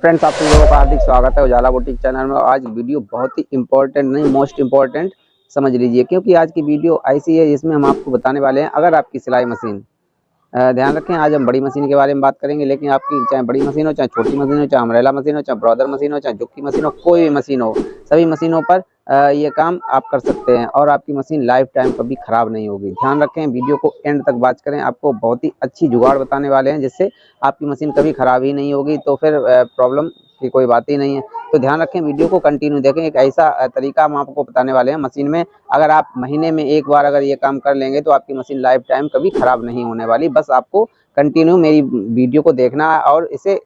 Friends, आप सभी लोगों का हार्दिक स्वागत है उजाला बुटीक चैनल में। आज वीडियो बहुत ही इंपॉर्टेंट नहीं, मोस्ट इम्पॉर्टेंट समझ लीजिए, क्योंकि आज की वीडियो ऐसी है जिसमें हम आपको बताने वाले हैं अगर आपकी सिलाई मशीन, ध्यान रखें, आज हम बड़ी मशीन के बारे में बात करेंगे। लेकिन आपकी चाहे बड़ी मशीन हो, चाहे छोटी मशीन हो, चाहे अम्ब्रेला मशीन हो, चाहे ब्रॉदर मशीन हो, चाहे जुक्की मशीन हो, कोई भी मशीन हो, सभी मशीनों पर ये काम आप कर सकते हैं और आपकी मशीन लाइफ टाइम कभी ख़राब नहीं होगी। ध्यान रखें, वीडियो को एंड तक वॉच करें, आपको बहुत ही अच्छी जुगाड़ बताने वाले हैं जिससे आपकी मशीन कभी ख़राब ही नहीं होगी। तो फिर प्रॉब्लम की कोई बात ही नहीं है। तो ध्यान रखें, वीडियो को कंटिन्यू देखें। एक ऐसा तरीका हम आपको बताने वाले हैं मशीन में, अगर आप महीने में एक बार अगर ये काम कर लेंगे तो आपकी मशीन लाइफ टाइम कभी ख़राब नहीं होने वाली। बस आपको कंटिन्यू मेरी वीडियो को देखना है और इसे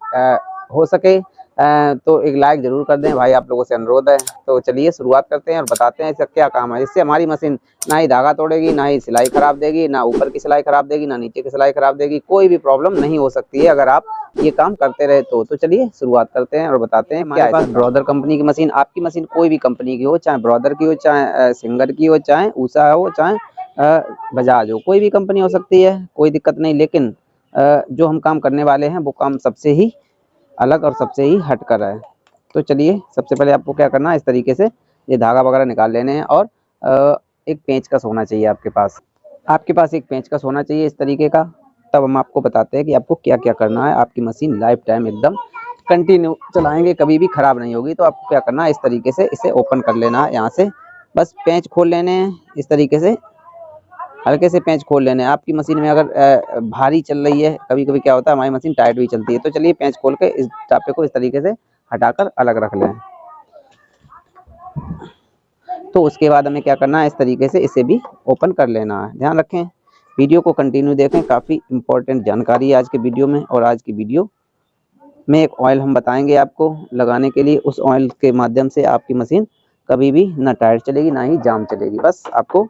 हो सके तो एक लाइक ज़रूर कर दें भाई, आप लोगों से अनुरोध है। तो चलिए शुरुआत करते हैं और बताते हैं इसका क्या काम है। इससे हमारी मशीन ना ही धागा तोड़ेगी, ना ही सिलाई ख़राब देगी, ना ऊपर की सिलाई ख़राब देगी, ना नीचे की सिलाई ख़राब देगी। कोई भी प्रॉब्लम नहीं हो सकती है अगर आप ये काम करते रहे तो चलिए शुरुआत करते हैं और बताते हैं। हमारे पास ब्रॉदर कंपनी की मशीन, आपकी मशीन कोई भी कंपनी की हो, चाहे ब्रॉदर की हो, चाहे सिंगर की हो, चाहे ऊषा हो, चाहे बजाज हो, कोई भी कंपनी हो सकती है, कोई दिक्कत नहीं। लेकिन जो हम काम करने वाले हैं वो काम सबसे ही अलग और सबसे ही हटकर है। तो चलिए, सबसे पहले आपको क्या करना है, इस तरीके से ये धागा वगैरह निकाल लेने हैं और एक पेंचकस होना चाहिए आपके पास। आपके पास एक पेंचकस होना चाहिए इस तरीके का। तब हम आपको बताते हैं कि आपको क्या क्या करना है। आपकी मशीन लाइफ टाइम एकदम कंटिन्यू चलाएंगे, कभी भी ख़राब नहीं होगी। तो आपको क्या करना है, इस तरीके से इसे ओपन कर लेना है। यहाँ से बस पेंच खोल लेने हैं, इस तरीके से हल्के से पेंच खोल लेने हैं। आपकी मशीन में अगर भारी चल रही है, कभी कभी क्या होता है हमारी मशीन टाइट भी चलती है। तो चलिए, पेंच खोल के इस टापे को इस तरीके से हटाकर अलग रख लें। तो उसके बाद हमें क्या करना है, इस तरीके से इसे भी ओपन कर लेना है। ध्यान रखें, वीडियो को कंटिन्यू देखें, काफ़ी इंपॉर्टेंट जानकारी है आज के वीडियो में। और आज की वीडियो में एक ऑयल हम बताएंगे आपको लगाने के लिए। उस ऑयल के माध्यम से आपकी मशीन कभी भी ना टाइट चलेगी, ना ही जाम चलेगी। बस आपको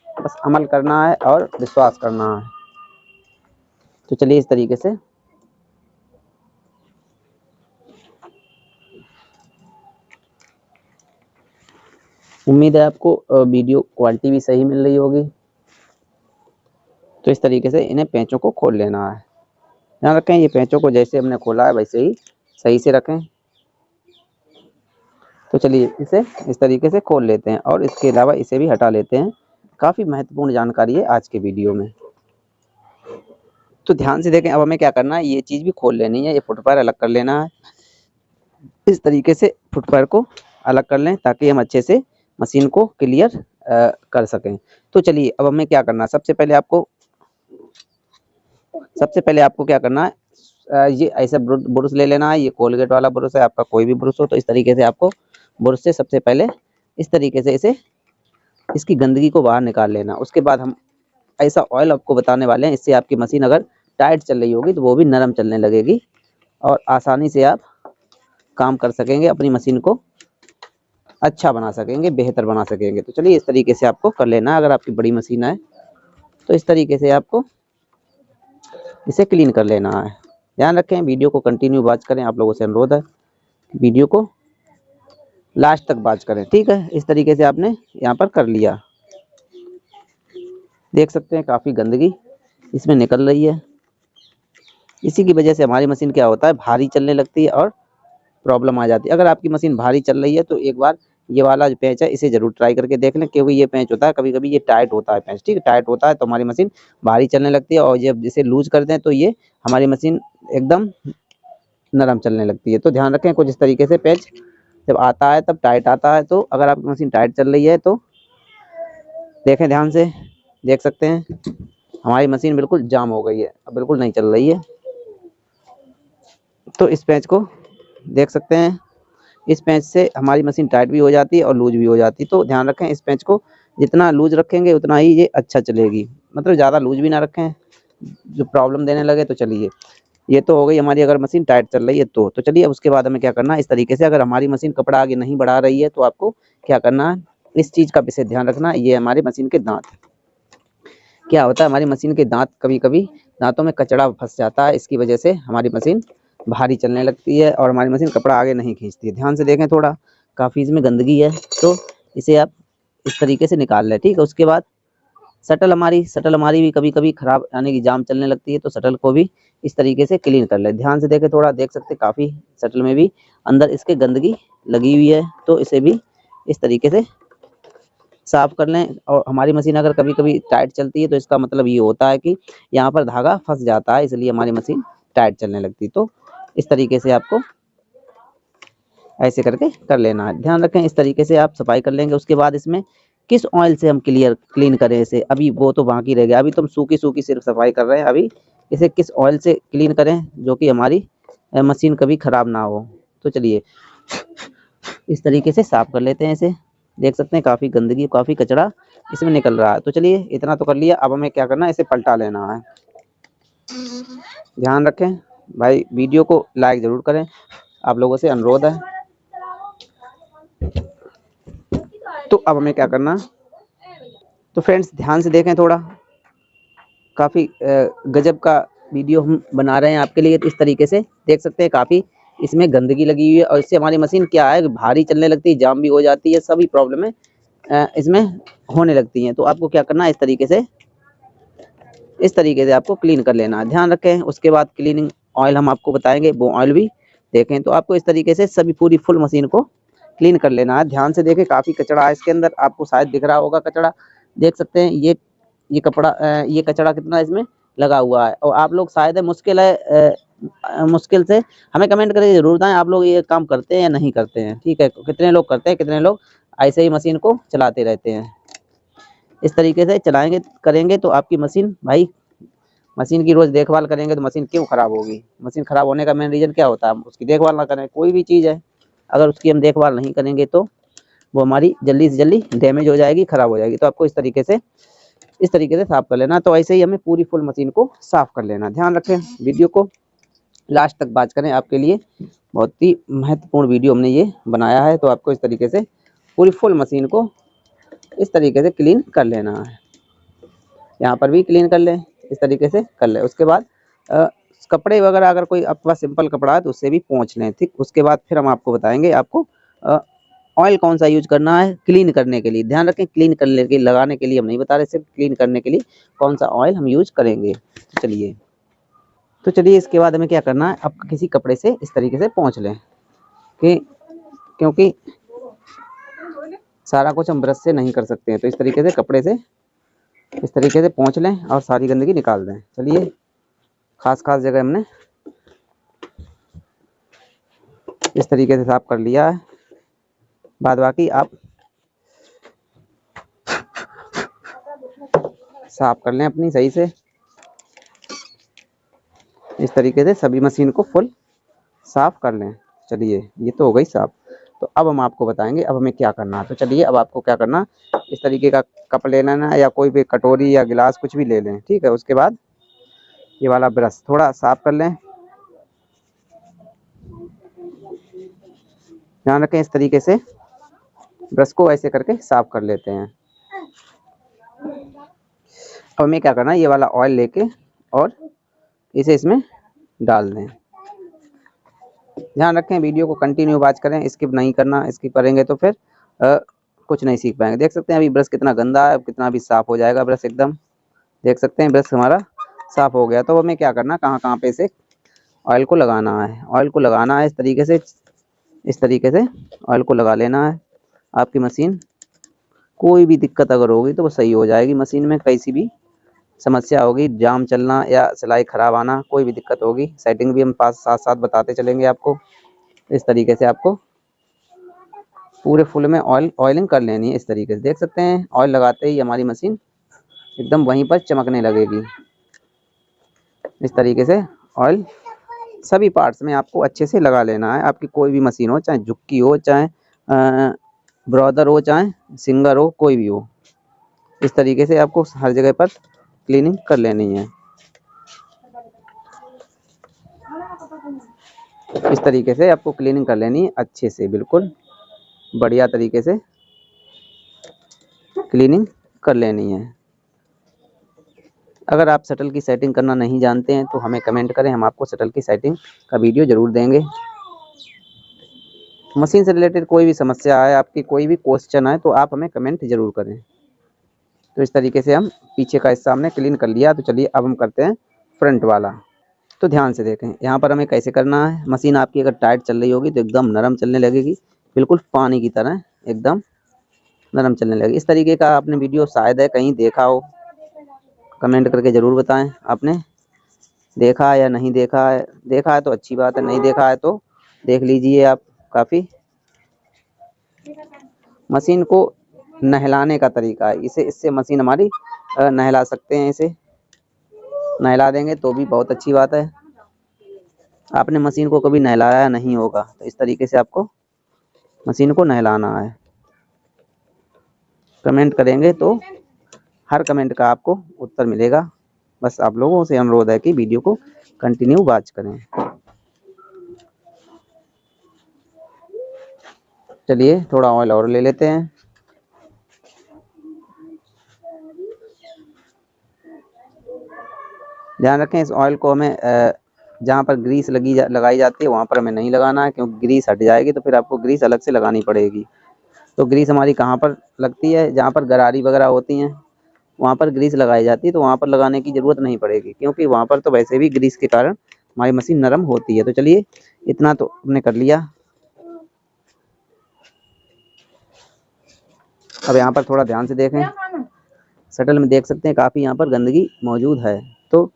बस अमल करना है और विश्वास करना है। तो चलिए, इस तरीके से उम्मीद है आपको वीडियो क्वालिटी भी सही मिल रही होगी। तो इस तरीके से इन्हें पेंचों को खोल लेना है। ध्यान रखें, ये पेंचों को जैसे हमने खोला है वैसे ही सही से रखें। तो चलिए, इसे इस तरीके से खोल लेते हैं और इसके अलावा इसे भी हटा लेते हैं। काफ़ी महत्वपूर्ण जानकारी है आज के वीडियो में, तो ध्यान से देखें। अब हमें क्या करना है, ये चीज़ भी खोल लेनी है। ये फुटपार अलग कर लेना है। इस तरीके से फुटपार को अलग कर लें ताकि हम अच्छे से मशीन को क्लियर कर सकें। तो चलिए, अब हमें क्या करना है, सबसे पहले आपको क्या करना है, ये ऐसा ब्रश ले लेना है। ये कोलगेट वाला ब्रश है, आपका कोई भी ब्रश हो। तो इस तरीके से आपको ब्रश से सबसे पहले इस तरीके से इसकी गंदगी को बाहर निकाल लेना। उसके बाद हम ऐसा ऑयल आपको बताने वाले हैं, इससे आपकी मशीन अगर टाइट चल रही होगी तो वो भी नरम चलने लगेगी और आसानी से आप काम कर सकेंगे, अपनी मशीन को अच्छा बना सकेंगे, बेहतर बना सकेंगे। तो चलिए, इस तरीके से आपको कर लेना है। अगर आपकी बड़ी मशीन है तो इस तरीके से आपको इसे क्लीन कर लेना है। ध्यान रखें, वीडियो को कंटिन्यू वॉच करें, आप लोगों से अनुरोध है, वीडियो को लास्ट तक वॉच करें, ठीक है। इस तरीके से आपने यहाँ पर कर लिया। देख सकते हैं काफ़ी गंदगी इसमें निकल रही है। इसी की वजह से हमारी मशीन क्या होता है, भारी चलने लगती है और प्रॉब्लम आ जाती है। अगर आपकी मशीन भारी चल रही है तो एक बार ये वाला जो पेंच है इसे जरूर ट्राई करके देख लें, क्योंकि ये पेंच होता है कभी कभी ये टाइट होता है पेंच, ठीक है। टाइट होता है तो हमारी मशीन भारी चलने लगती है और जब इसे लूज कर दें तो ये हमारी मशीन एकदम नरम चलने लगती है। तो ध्यान रखें, कुछ इस तरीके से पेंच जब आता है तब टाइट आता है। तो अगर आपकी मशीन टाइट चल रही है तो देखें, ध्यान से देख सकते हैं हमारी मशीन बिल्कुल जाम हो गई है, अब बिल्कुल नहीं चल रही है। तो इस पेंच को देख सकते हैं, इस पेंच से हमारी मशीन टाइट भी हो जाती है और लूज भी हो जाती है। तो ध्यान रखें, इस पेंच को जितना लूज रखेंगे उतना ही ये अच्छा चलेगी, मतलब ज़्यादा लूज भी ना रखें जो प्रॉब्लम देने लगे। तो चलिए, ये तो हो गई हमारी अगर मशीन टाइट चल रही है तो चलिए, अब उसके बाद हमें क्या करना है, इस तरीके से अगर हमारी मशीन कपड़ा आगे नहीं बढ़ा रही है तो आपको क्या करना है, इस चीज़ का विशेष ध्यान रखना है। ये हमारी मशीन के दांत, क्या होता है हमारी मशीन के दांत, कभी कभी दांतों में कचड़ा फंस जाता है, इसकी वजह से हमारी मशीन भारी चलने लगती है और हमारी मशीन कपड़ा आगे नहीं खींचती है। ध्यान से देखें, थोड़ा काफ़ी इसमें गंदगी है तो इसे आप इस तरीके से निकाल लें, ठीक है। उसके बाद शटल हमारी भी कभी कभी खराब यानी कि जाम चलने लगती है, तो शटल को भी इस तरीके से क्लीन कर ले। ध्यान से देखें, थोड़ा देख सकते काफ़ी शटल में भी अंदर इसके गंदगी लगी हुई है, तो इसे भी इस तरीके से साफ कर लें। और हमारी मशीन अगर कभी कभी टाइट चलती है तो इसका मतलब ये होता है कि यहाँ पर धागा फंस जाता है, इसलिए हमारी मशीन टाइट चलने लगती है। तो इस तरीके से आपको ऐसे करके कर लेना है। ध्यान रखें, इस तरीके से आप सफाई कर लेंगे। उसके बाद इसमें किस ऑयल से हम क्लीन करें इसे, अभी वो तो बाकी रह गया। अभी तुम सूखी सूखी सिर्फ सफाई कर रहे हैं, अभी इसे किस ऑयल से क्लीन करें जो कि हमारी मशीन कभी खराब ना हो। तो चलिए इस तरीके से साफ कर लेते हैं इसे। देख सकते हैं काफ़ी गंदगी, काफ़ी कचरा इसमें निकल रहा है। तो चलिए इतना तो कर लिया, अब हमें क्या करना है, इसे पलटा लेना है। ध्यान रखें भाई, वीडियो को लाइक ज़रूर करें, आप लोगों से अनुरोध है। तो अब हमें क्या करना, तो फ्रेंड्स ध्यान से देखें, थोड़ा काफ़ी गजब का वीडियो हम बना रहे हैं आपके लिए। इस तरीके से देख सकते हैं काफ़ी इसमें गंदगी लगी हुई है, और इससे हमारी मशीन क्या है, भारी चलने लगती है, जाम भी हो जाती है, सभी प्रॉब्लमें इसमें होने लगती हैं। तो आपको क्या करना है, इस तरीके से आपको क्लीन कर लेना है। ध्यान रखें, उसके बाद क्लीनिंग ऑयल हम आपको बताएंगे, वो ऑयल भी देखें। तो आपको इस तरीके से सभी पूरी फुल मशीन को क्लीन कर लेना है। ध्यान से देखें, काफ़ी कचरा है इसके अंदर, आपको शायद दिख रहा होगा कचरा। देख सकते हैं ये कचरा कितना इसमें लगा हुआ है। और आप लोग शायद मुश्किल से हमें कमेंट करके जरूर बताएं, आप लोग ये काम करते हैं या नहीं करते हैं। ठीक है, कितने लोग करते हैं, कितने लोग ऐसे ही मशीन को चलाते रहते हैं। इस तरीके से चलाएंगे करेंगे तो आपकी मशीन भाई, मशीन की रोज देखभाल करेंगे तो मशीन क्यों खराब होगी। मशीन खराब होने का मेन रीजन क्या होता है, हम उसकी देखभाल ना करें। कोई भी चीज़ है, अगर उसकी हम देखभाल नहीं करेंगे तो वो हमारी जल्दी से जल्दी डैमेज हो जाएगी, खराब हो जाएगी। तो आपको इस तरीके से साफ कर लेना। तो ऐसे ही हमें पूरी फुल मशीन को साफ कर लेना। ध्यान रखें, वीडियो को लास्ट तक वॉच करें, आपके लिए बहुत ही महत्वपूर्ण वीडियो हमने ये बनाया है। तो आपको इस तरीके से पूरी फुल मशीन को इस तरीके से क्लीन कर लेना है। यहाँ पर भी क्लीन कर लें, इस तरीके से कर लें। उसके बाद कपड़े वगैरह, अगर कोई आपके पास सिंपल कपड़ा है तो उससे भी पोंछ लें। ठीक, उसके बाद फिर हम आपको बताएंगे आपको ऑयल कौन सा यूज करना है क्लीन करने के लिए। ध्यान रखें, क्लीन करने के लगाने के लिए हम नहीं बता रहे, सिर्फ क्लीन करने के लिए कौन सा ऑयल हम यूज करेंगे। तो चलिए इसके बाद हमें क्या करना है, अब किसी कपड़े से इस तरीके से पोंछ लें कि क्योंकि सारा कुछ हम ब्रश से नहीं कर सकते हैं। तो इस तरीके से कपड़े से इस तरीके से पोंछ लें और सारी गंदगी निकाल दें। चलिए खास जगह हमने इस तरीके से साफ कर लिया है। बाद बाकी आप साफ कर लें अपनी सही से। इस तरीके से सभी मशीन को फुल साफ कर लें। चलिए ये तो हो गई साफ। तो अब हम आपको बताएंगे अब हमें क्या करना है। तो चलिए अब आपको क्या करना, इस तरीके का कप ले लेना है या कोई भी कटोरी या गिलास कुछ भी ले लें। ठीक है, उसके बाद ये वाला ब्रश थोड़ा साफ कर लें। ध्यान रखें, इस तरीके से ब्रश को ऐसे करके साफ कर लेते हैं। अब हमें क्या करना है, ये वाला ऑयल लेके और इसे इसमें डाल दें। ध्यान रखें, वीडियो को कंटिन्यू वॉच करें, स्किप नहीं करना। स्किप करेंगे तो फिर कुछ नहीं सीख पाएंगे। देख सकते हैं अभी ब्रश कितना गंदा है, कितना भी साफ हो जाएगा ब्रश एकदम। देख सकते हैं ब्रश हमारा साफ हो गया। तो हमें क्या करना, कहाँ कहाँ पे इसे ऑयल को लगाना है। ऑयल को लगाना है इस तरीके से ऑयल को लगा लेना है। आपकी मशीन कोई भी दिक्कत अगर होगी तो वो सही हो जाएगी। मशीन में कैसी भी समस्या होगी, जाम चलना या सिलाई खराब आना, कोई भी दिक्कत होगी, सेटिंग भी हम साथ साथ बताते चलेंगे आपको। इस तरीके से आपको पूरे फुल में ऑयलिंग कर लेनी है। इस तरीके से देख सकते हैं ऑयल लगाते ही हमारी मशीन एकदम वहीं पर चमकने लगेगी। इस तरीके से ऑयल सभी पार्ट्स में आपको अच्छे से लगा लेना है। आपकी कोई भी मशीन हो, चाहे झुक्की हो, चाहे ब्रॉदर हो, चाहे सिंगर हो, कोई भी हो, इस तरीके से आपको हर जगह पर क्लीनिंग कर लेनी है। इस तरीके से आपको क्लीनिंग कर लेनी है अच्छे से, बिल्कुल बढ़िया तरीके से क्लीनिंग कर लेनी है। अगर आप शटल की सेटिंग करना नहीं जानते हैं तो हमें कमेंट करें, हम आपको शटल की सेटिंग का वीडियो ज़रूर देंगे। मशीन से रिलेटेड कोई भी समस्या है, आपकी कोई भी क्वेश्चन है तो आप हमें कमेंट ज़रूर करें। तो इस तरीके से हम पीछे का हिस्सा हमने क्लीन कर लिया। तो चलिए अब हम करते हैं फ्रंट वाला। तो ध्यान से देखें यहाँ पर हमें कैसे करना है। मशीन आपकी अगर टाइट चल रही होगी तो एकदम नरम चलने लगेगी, बिल्कुल पानी की तरह एकदम नरम चलने लगेगी। इस तरीके का आपने वीडियो शायद है कहीं देखा हो, कमेंट करके ज़रूर बताएं आपने देखा है या नहीं देखा है। देखा है तो अच्छी बात है, नहीं देखा है तो देख लीजिए आप। काफ़ी मशीन को नहलाने का तरीका है, इससे मशीन हमारी नहला सकते हैं। इसे नहला देंगे तो भी बहुत अच्छी बात है। आपने मशीन को कभी नहलाया नहीं होगा तो इस तरीके से आपको मशीन को नहलाना है। कमेंट करेंगे तो हर कमेंट का आपको उत्तर मिलेगा। बस आप लोगों से अनुरोध है कि वीडियो को कंटिन्यू वॉच करें। चलिए थोड़ा ऑयल और ले लेते हैं। ध्यान रखें इस ऑयल को हमें जहाँ पर ग्रीस लगाई जाती है वहाँ पर हमें नहीं लगाना है, क्योंकि ग्रीस हट जाएगी तो फिर आपको ग्रीस अलग से लगानी पड़ेगी। तो ग्रीस हमारी कहाँ पर लगती है, जहाँ पर गरारी वगैरह होती हैं वहाँ पर ग्रीस लगाई जाती है। तो वहाँ पर लगाने की ज़रूरत नहीं पड़ेगी, क्योंकि वहाँ पर तो वैसे भी ग्रीस के कारण हमारी मशीन नरम होती है। तो चलिए इतना तो हमने कर लिया। अब यहाँ पर थोड़ा ध्यान से देखें, शटल में देख सकते हैं काफ़ी यहाँ पर गंदगी मौजूद है। तो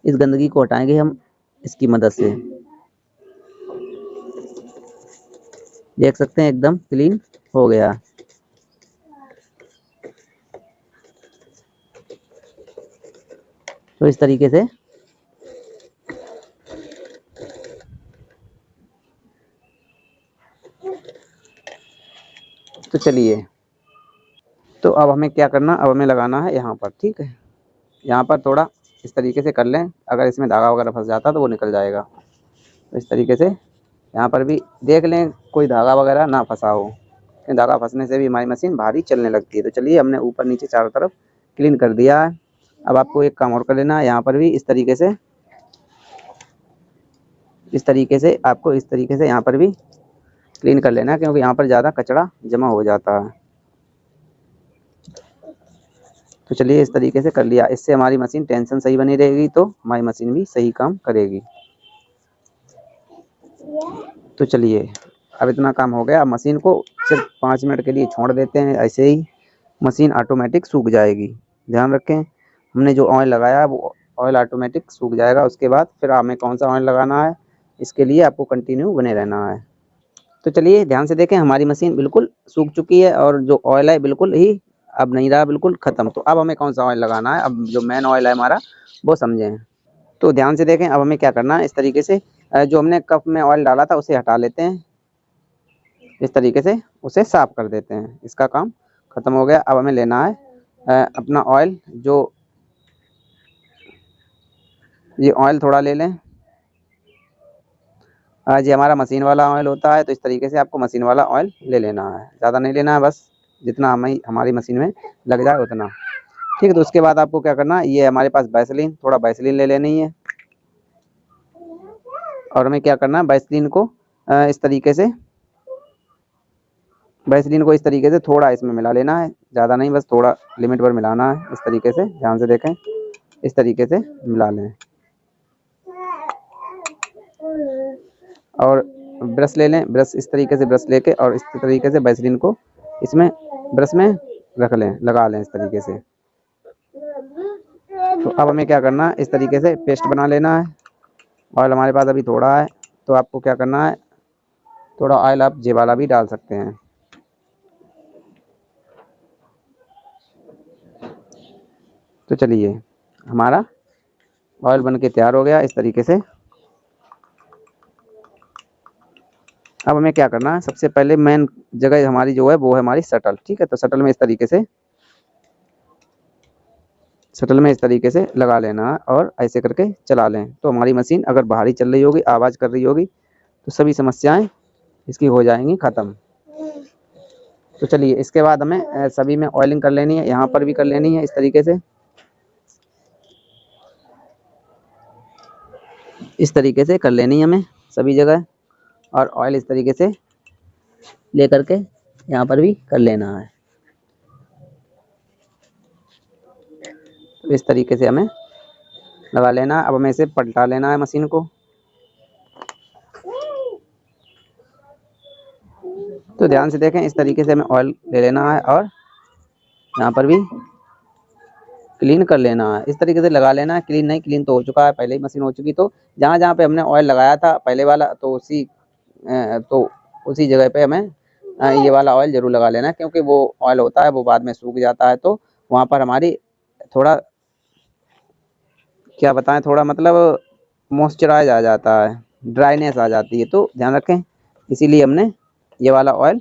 इस गंदगी को हटाएंगे हम इसकी मदद से। देख सकते हैं एकदम क्लीन हो गया। तो इस तरीके से तो चलिए, तो अब हमें क्या करना, अब हमें लगाना है यहाँ पर। ठीक है, यहाँ पर थोड़ा इस तरीके से कर लें, अगर इसमें धागा वगैरह फंस जाता तो वो निकल जाएगा। तो इस तरीके से यहाँ पर भी देख लें कोई धागा वगैरह ना फंसा हो, क्योंकि धागा फंसने से भी हमारी मशीन भारी चलने लगती है। तो चलिए हमने ऊपर नीचे चारों तरफ क्लीन कर दिया है। अब आपको एक काम और कर लेना है, यहाँ पर भी इस तरीके से आपको इस तरीके से यहाँ पर भी क्लीन कर लेना है, क्योंकि यहाँ पर ज़्यादा कचरा जमा हो जाता है। तो चलिए इस तरीके से कर लिया, इससे हमारी मशीन टेंशन सही बनी रहेगी, तो हमारी मशीन भी सही काम करेगी। तो चलिए अब इतना काम हो गया। अब मशीन को सिर्फ 5 मिनट के लिए छोड़ देते हैं, ऐसे ही मशीन ऑटोमेटिक सूख जाएगी। ध्यान रखें हमने जो ऑयल लगाया वो ऑयल ऑटोमेटिक सूख जाएगा। उसके बाद फिर हमें कौन सा ऑयल लगाना है, इसके लिए आपको कंटिन्यू बने रहना है। तो चलिए ध्यान से देखें, हमारी मशीन बिल्कुल सूख चुकी है और जो ऑयल है बिल्कुल ही अब नहीं रहा, बिल्कुल ख़त्म। तो अब हमें कौन सा ऑयल लगाना है, अब जो मेन ऑयल है हमारा वो समझें। तो ध्यान से देखें, अब हमें क्या करना है, इस तरीके से जो हमने कप में ऑयल डाला था उसे हटा लेते हैं। इस तरीके से उसे साफ कर देते हैं, इसका काम ख़त्म हो गया। अब हमें लेना है अपना ऑयल, जो ये ऑयल थोड़ा ले लें। ये हमारा मशीन वाला ऑयल होता है, तो इस तरीके से आपको मशीन वाला ऑयल ले लेना है, ज़्यादा नहीं लेना है, बस जितना हमारी मशीन में लग जाए उतना। ठीक है, तो उसके बाद आपको क्या करना है, ये हमारे पास वैसलीन, थोड़ा वैसलीन ले लेनी है। और हमें क्या करना है, वैसलीन को इस तरीके से इस तरीके से थोड़ा इसमें मिला लेना है, ज़्यादा नहीं, बस थोड़ा लिमिट पर मिलाना है। इस तरीके से ध्यान से देखें, इस तरीके से मिला लें। और ब्रश ले लें, ब्रश इस तरीके से ब्रश लेके और इस तरीके से वैसलीन को इसमें ब्रश में रख लें, लगा लें इस तरीके से। तो अब हमें क्या करना है, इस तरीके से पेस्ट बना लेना है। ऑयल हमारे पास अभी थोड़ा है, तो आपको क्या करना है, थोड़ा ऑयल आप ये वाला भी डाल सकते हैं। तो चलिए हमारा ऑयल बन के तैयार हो गया इस तरीके से। अब हमें क्या करना है, सबसे पहले मेन जगह हमारी जो है वो है हमारी शटल। ठीक है, तो शटल में इस तरीके से लगा लेना है और ऐसे करके चला लें। तो हमारी मशीन अगर भारी चल रही होगी, आवाज़ कर रही होगी, तो सभी समस्याएं इसकी हो जाएंगी ख़त्म। तो चलिए इसके बाद हमें सभी में ऑयलिंग कर लेनी है, यहाँ पर भी कर लेनी है। इस तरीके से कर लेनी है हमें सभी जगह, और ऑयल इस तरीके से ले करके यहाँ पर भी कर लेना है। तो इस तरीके से हमें लगा लेना है। अब हमें इसे पलटा लेना है मशीन को। तो ध्यान से देखें, इस तरीके से हमें ऑयल ले लेना है और यहाँ पर भी क्लीन कर लेना है। इस तरीके से लगा लेना है। क्लीन नहीं, क्लीन तो हो चुका है, पहले ही मशीन हो चुकी। तो जहाँ जहाँ पे हमने ऑयल लगाया था पहले वाला, तो उसी जगह पे हमें ये वाला ऑयल जरूर लगा लेना है, क्योंकि वो ऑयल होता है वो बाद में सूख जाता है, तो वहाँ पर हमारी थोड़ा क्या बताएं, थोड़ा मतलब मॉइस्चराइज आ जाता है, ड्राइनेस आ जाती है। तो ध्यान रखें, इसीलिए हमने ये वाला ऑयल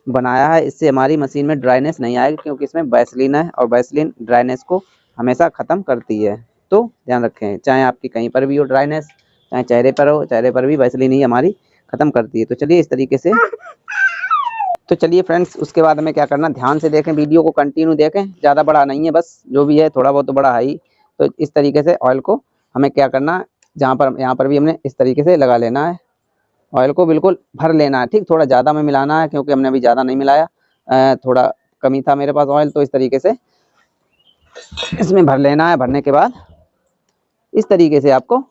बनाया है। इससे हमारी मशीन में ड्राइनेस नहीं आएगी, क्योंकि इसमें वैसलीन है और वैसलीन ड्राइनेस को हमेशा ख़त्म करती है। तो ध्यान रखें, चाहे आपकी कहीं पर भी हो ड्राइनेस, चाहे चेहरे पर हो, चेहरे पर भी वैसलीन ही हमारी ख़त्म करती है। तो चलिए इस तरीके से, तो चलिए फ्रेंड्स, उसके बाद हमें क्या करना, ध्यान से देखें, वीडियो को कंटिन्यू देखें, ज़्यादा बड़ा नहीं है, बस जो भी है थोड़ा बहुत तो बड़ा है ही। तो इस तरीके से ऑयल को हमें क्या करना, यहाँ पर भी हमने इस तरीके से लगा लेना है। ऑयल को बिल्कुल भर लेना है, ठीक, थोड़ा ज़्यादा में मिलाना है, क्योंकि हमने अभी ज़्यादा नहीं मिलाया, थोड़ा कमी था मेरे पास ऑयल। तो इस तरीके से इसमें भर लेना है। भरने के बाद इस तरीके से आपको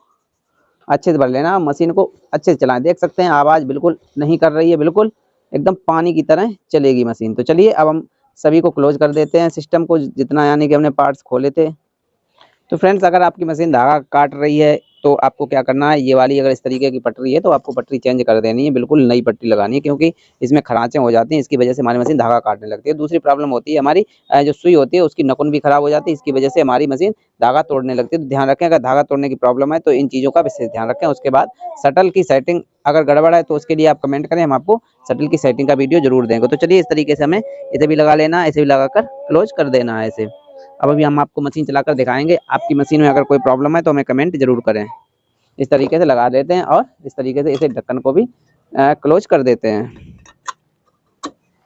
अच्छे से भर लेना है। मशीन को अच्छे से चलाएं। देख सकते हैं आवाज़ बिल्कुल नहीं कर रही है, बिल्कुल एकदम पानी की तरह चलेगी मशीन। तो चलिए अब हम सभी को क्लोज कर देते हैं, सिस्टम को, जितना यानी कि हमने पार्ट्स खोले थे। तो फ्रेंड्स, अगर आपकी मशीन धागा काट रही है तो आपको क्या करना है, ये वाली अगर इस तरीके की पटरी है तो आपको पटरी चेंज कर देनी है, बिल्कुल नई पटरी लगानी है, क्योंकि इसमें खरांचें हो जाती हैं, इसकी वजह से हमारी मशीन धागा काटने लगती है। दूसरी प्रॉब्लम होती है हमारी जो सुई होती है उसकी नकुन भी खराब हो जाती है, इसकी वजह से हमारी मशीन धागा तोड़ने लगती है। तो ध्यान रखें, अगर धागा तोड़ने की प्रॉब्लम है तो इन चीज़ों का विशेष ध्यान रखें। उसके बाद शटल की सेटिंग अगर गड़बड़ है तो उसके लिए आप कमेंट करें, हम आपको शटल की सेटिंग का वीडियो जरूर देंगे। तो चलिए इस तरीके से हमें इसे भी लगा लेना है, इसे भी लगाकर क्लोज कर देना है इसे। अब अभी हम आपको मशीन चलाकर दिखाएंगे। आपकी मशीन में अगर कोई प्रॉब्लम है तो हमें कमेंट जरूर करें। इस तरीके से लगा देते हैं और इस तरीके से इसे ढक्कन को भी क्लोज कर देते हैं।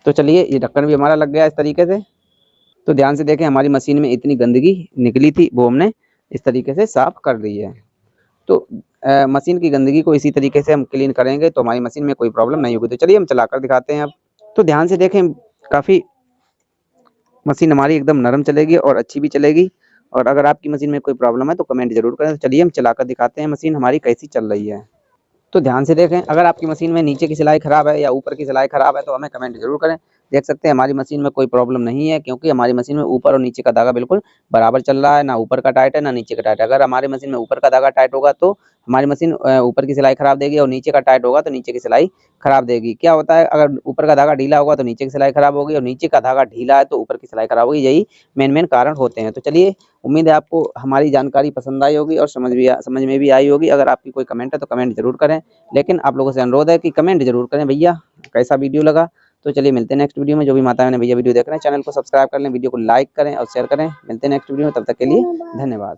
तो चलिए, ये ढक्कन भी हमारा लग गया इस तरीके से। तो ध्यान से देखें, हमारी मशीन में इतनी गंदगी निकली थी वो हमने इस तरीके से साफ कर दी है। तो मशीन की गंदगी को इसी तरीके से हम क्लीन करेंगे तो हमारी मशीन में कोई प्रॉब्लम नहीं होगी। तो चलिए हम चलाकर दिखाते हैं अब। तो ध्यान से देखें, काफ़ी मशीन हमारी एकदम नरम चलेगी और अच्छी भी चलेगी। और अगर आपकी मशीन में कोई प्रॉब्लम है तो कमेंट जरूर करें। तो चलिए हम चलाकर दिखाते हैं मशीन हमारी कैसी चल रही है। तो ध्यान से देखें, अगर आपकी मशीन में नीचे की सिलाई खराब है या ऊपर की सिलाई खराब है तो हमें कमेंट जरूर करें। देख सकते हैं हमारी मशीन में कोई प्रॉब्लम नहीं है, क्योंकि हमारी मशीन में ऊपर और नीचे का धागा बिल्कुल बराबर चल रहा है, ना ऊपर का टाइट है ना नीचे का टाइट है। अगर हमारी मशीन में ऊपर का धागा टाइट होगा तो हमारी मशीन ऊपर की सिलाई खराब देगी, और नीचे का टाइट होगा तो नीचे की सिलाई खराब देगी। क्या होता है, अगर ऊपर का धागा ढीला होगा तो नीचे की सिलाई खराब होगी, और नीचे का धागा ढीला है तो ऊपर की सिलाई खराब होगी। यही मेन कारण होते हैं। तो चलिए, उम्मीद है आपको हमारी जानकारी पसंद आई होगी और समझ में भी आई होगी। अगर आपकी कोई कमेंट है तो कमेंट जरूर करें, लेकिन आप लोगों से अनुरोध है कि कमेंट जरूर करें भैया कैसा वीडियो लगा। तो चलिए मिलते हैं नेक्स्ट वीडियो में। जो भी माता बहन भैया वीडियो देख रहे हैं, चैनल को सब्सक्राइब कर लें, वीडियो को लाइक करें और शेयर करें। मिलते हैं नेक्स्ट वीडियो में, तब तक के लिए धन्यवाद।